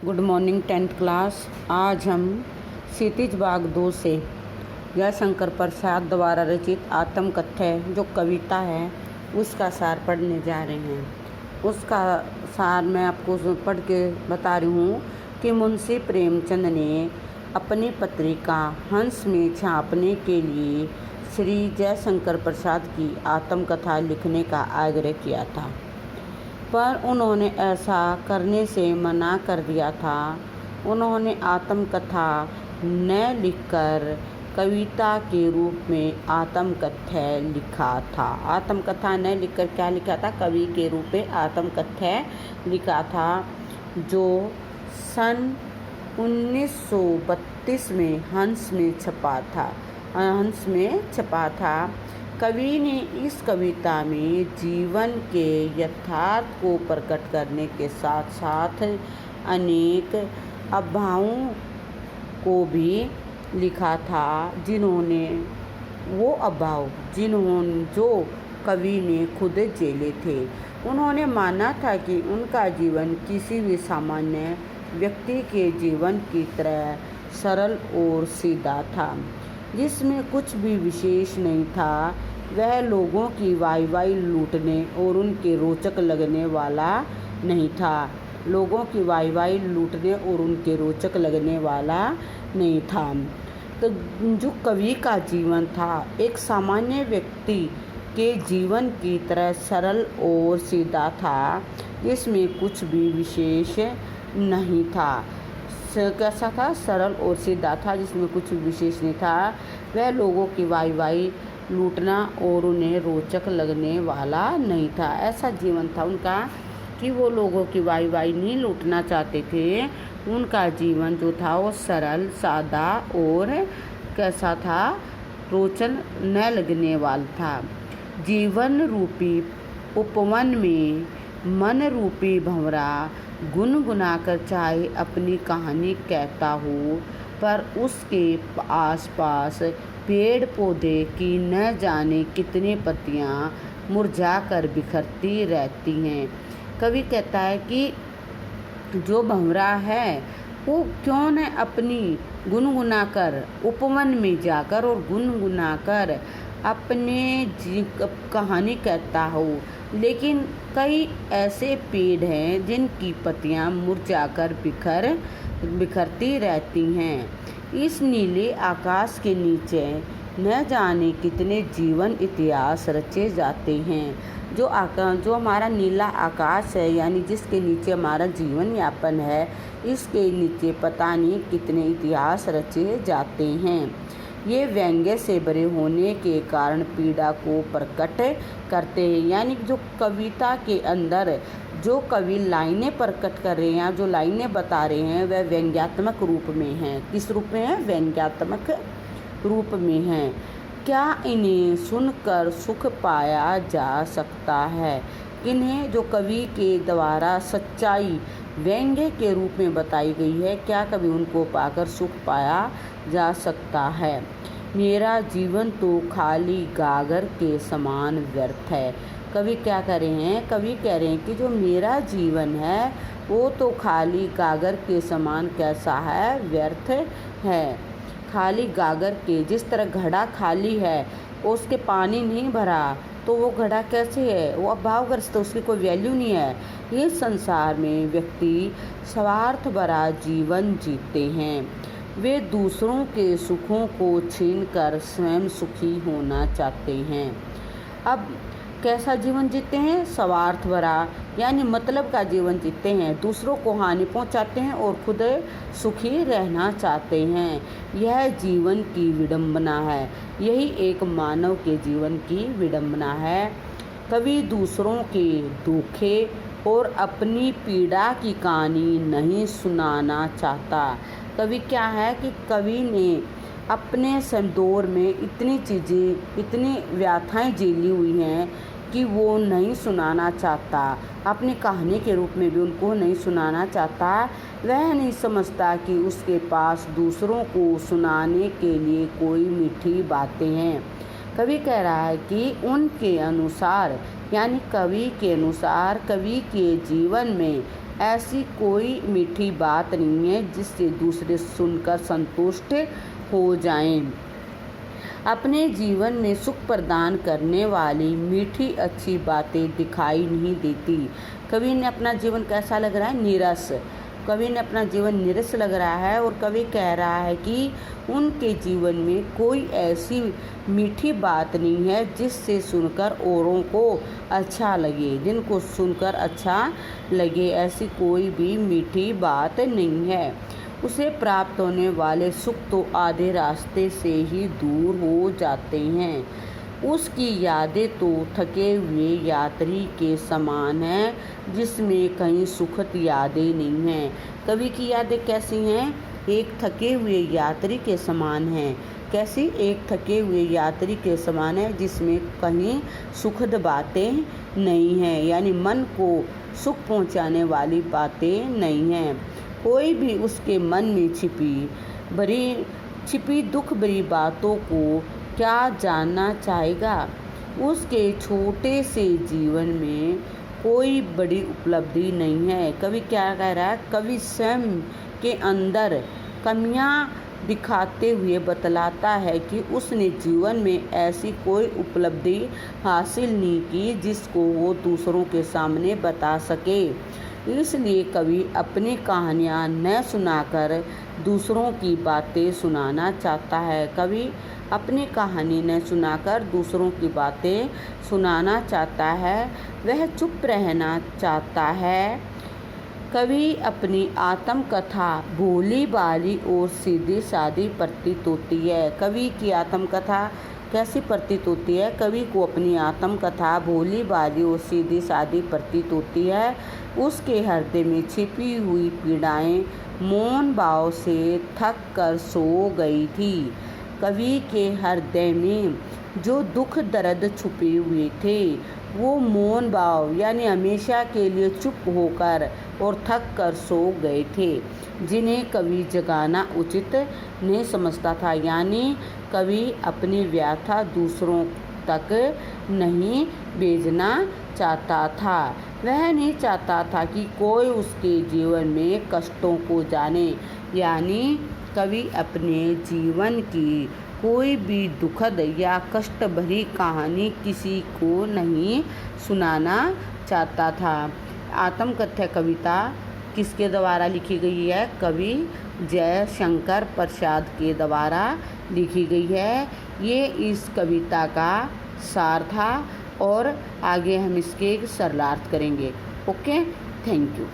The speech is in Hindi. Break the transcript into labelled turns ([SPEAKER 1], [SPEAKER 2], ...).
[SPEAKER 1] Good morning 10th class. आज हम क्षितिज बाग 2 से जयशंकर प्रसाद द्वारा रचित आत्मकथ्य जो कविता है उसका सार पढ़ने जा रहे हैं। उसका सार मैं आपको पढ़ के बता रही हूँ कि मुंशी प्रेमचंद ने अपनी पत्रिका हंस में छापने के लिए श्री जयशंकर प्रसाद की आत्मकथा लिखने का आग्रह किया था, पर उन्होंने ऐसा करने से मना कर दिया था। उन्होंने आत्मकथा न लिखकर कविता के रूप में आत्मकथ्य लिखा था। आत्मकथा न लिखकर क्या लिखा था? कवि के रूप में आत्मकथ्य लिखा था, जो सन 1932 में हंस में छपा था। कवि ने इस कविता में जीवन के यथार्थ को प्रकट करने के साथ साथ अनेक अभावों को भी लिखा था, जो कवि ने खुद झेले थे। उन्होंने माना था कि उनका जीवन किसी भी सामान्य व्यक्ति के जीवन की तरह सरल और सीधा था, जिसमें कुछ भी विशेष नहीं था। वह लोगों की वाहवाही लूटने और उनके रोचक लगने वाला नहीं था। तो जो कवि का जीवन था एक सामान्य व्यक्ति के जीवन की तरह सरल और सीधा था, जिसमें कुछ भी विशेष नहीं था। कैसा था? सरल और सीधा था, जिसमें कुछ भी विशेष नहीं था। वह लोगों की वाहवाही लूटना और उन्हें रोचक लगने वाला नहीं था। ऐसा जीवन था उनका कि वो लोगों की वाहवाही नहीं लूटना चाहते थे। उनका जीवन जो था वो सरल, सादा और कैसा था? रोचक न लगने वाला था। जीवन रूपी उपवन में मन रूपी भंवरा गुनगुनाकर चाहे अपनी कहानी कहता हो, पर उसके आसपास पेड़ पौधे की न जाने कितनी पत्तियां मुरझाकर बिखरती रहती हैं। कवि कहता है कि जो भंवरा है वो क्यों न अपनी गुनगुनाकर उपवन में जाकर और गुनगुनाकर अपने कहानी कहता हो, लेकिन कई ऐसे पेड़ हैं जिनकी पत्तियां मुरझाकर बिखरती रहती हैं। इस नीले आकाश के नीचे न जाने कितने जीवन इतिहास रचे जाते हैं। जो हमारा नीला आकाश है, यानी जिसके नीचे हमारा जीवन यापन है, इसके नीचे पता नहीं कितने इतिहास रचे जाते हैं। ये व्यंग्य से भरे होने के कारण पीड़ा को प्रकट करते हैं। यानी जो कविता के अंदर जो कवि लाइनें प्रकट कर रहे हैं, जो लाइनें बता रहे हैं, वह व्यंग्यात्मक रूप में हैं। किस रूप में है? व्यंग्यात्मक रूप में हैं। क्या इन्हें सुनकर सुख पाया जा सकता है? इन्हें जो कवि के द्वारा सच्चाई व्यंग्य के रूप में बताई गई है, क्या कभी उनको पाकर सुख पाया जा सकता है? मेरा जीवन तो खाली गागर के समान व्यर्थ है। कवि क्या कह रहे हैं? कवि कह रहे हैं कि जो मेरा जीवन है वो तो खाली गागर के समान कैसा है? व्यर्थ है। खाली गागर के, जिस तरह घड़ा खाली है, उसके पानी नहीं भरा तो वो घड़ा कैसे है? वो अभावग्रस्त, उसकी कोई वैल्यू नहीं है। ये संसार में व्यक्ति स्वार्थ भरा जीवन जीते हैं। वे दूसरों के सुखों को छीनकर स्वयं सुखी होना चाहते हैं। अब कैसा जीवन जीते हैं? स्वार्थ भरा, यानी मतलब का जीवन जीते हैं। दूसरों को हानि पहुंचाते हैं और खुद सुखी रहना चाहते हैं। यह जीवन की विडंबना है। यही एक मानव के जीवन की विडंबना है। कभी दूसरों के दुखे और अपनी पीड़ा की कहानी नहीं सुनाना चाहता। कवि क्या है कि कवि ने अपने दौर में इतनी चीज़ें, इतनी व्याथाएं झेली हुई हैं कि वो नहीं सुनाना चाहता। अपनी कहानी के रूप में भी उनको नहीं सुनाना चाहता। वह नहीं समझता कि उसके पास दूसरों को सुनाने के लिए कोई मीठी बातें हैं। कवि कह रहा है कि उनके अनुसार, यानी कवि के अनुसार, कवि के जीवन में ऐसी कोई मीठी बात नहीं है जिससे दूसरे सुनकर संतुष्ट हो जाएं। अपने जीवन में सुख प्रदान करने वाली मीठी अच्छी बातें दिखाई नहीं देती। कवि ने अपना जीवन कैसा लग रहा है? नीरस। कवि ने अपना जीवन नीरस लग रहा है और कवि कह रहा है कि उनके जीवन में कोई ऐसी मीठी बात नहीं है जिससे सुनकर औरों को अच्छा लगे, जिनको सुनकर अच्छा लगे, ऐसी कोई भी मीठी बात नहीं है। उसे प्राप्त होने वाले सुख तो आधे रास्ते से ही दूर हो जाते हैं। उसकी यादें तो थके हुए यात्री के समान हैं जिसमें कहीं सुखद यादें नहीं हैं। कवि की यादें कैसी हैं? एक थके हुए यात्री के समान हैं। कैसी? एक थके हुए यात्री के समान है जिसमें कहीं सुखद बातें नहीं हैं, यानी मन को सुख पहुंचाने वाली बातें नहीं हैं। कोई भी उसके मन में छिपी दुख भरी बातों को क्या जानना चाहेगा? उसके छोटे से जीवन में कोई बड़ी उपलब्धि नहीं है। कवि क्या कह रहा है? कवि स्वयं के अंदर कमियां दिखाते हुए बतलाता है कि उसने जीवन में ऐसी कोई उपलब्धि हासिल नहीं की जिसको वो दूसरों के सामने बता सके। इसलिए कवि अपनी कहानियाँ न सुनाकर दूसरों की बातें सुनाना चाहता है। कवि अपनी कहानी न सुनाकर दूसरों की बातें सुनाना चाहता है। वह चुप रहना चाहता है। कवि अपनी आत्मकथा भोली भाली और सीधी सादी प्रतीत होती है। कवि की आत्मकथा कैसी प्रतीत होती है? कवि को अपनी आत्मकथा भोली भाली और सीधी सादी प्रतीत होती है। उसके हृदय में छिपी हुई पीड़ाएं मौन भाव से थक कर सो गई थी। कवि के हृदय में जो दुख दर्द छुपे हुए थे वो मौन भाव यानी हमेशा के लिए चुप होकर और थक कर सो गए थे, जिन्हें कवि जगाना उचित नहीं समझता था। यानी कवि अपनी व्यथा दूसरों तक नहीं भेजना चाहता था। वह नहीं चाहता था कि कोई उसके जीवन में कष्टों को जाने। यानी कवि अपने जीवन की कोई भी दुखद या कष्ट भरी कहानी किसी को नहीं सुनाना चाहता था। आत्मकथा कविता किसके द्वारा लिखी गई है? कवि जयशंकर प्रसाद के द्वारा लिखी गई है। ये इस कविता का सार था और आगे हम इसके सरलार्थ करेंगे। Okay, thank you.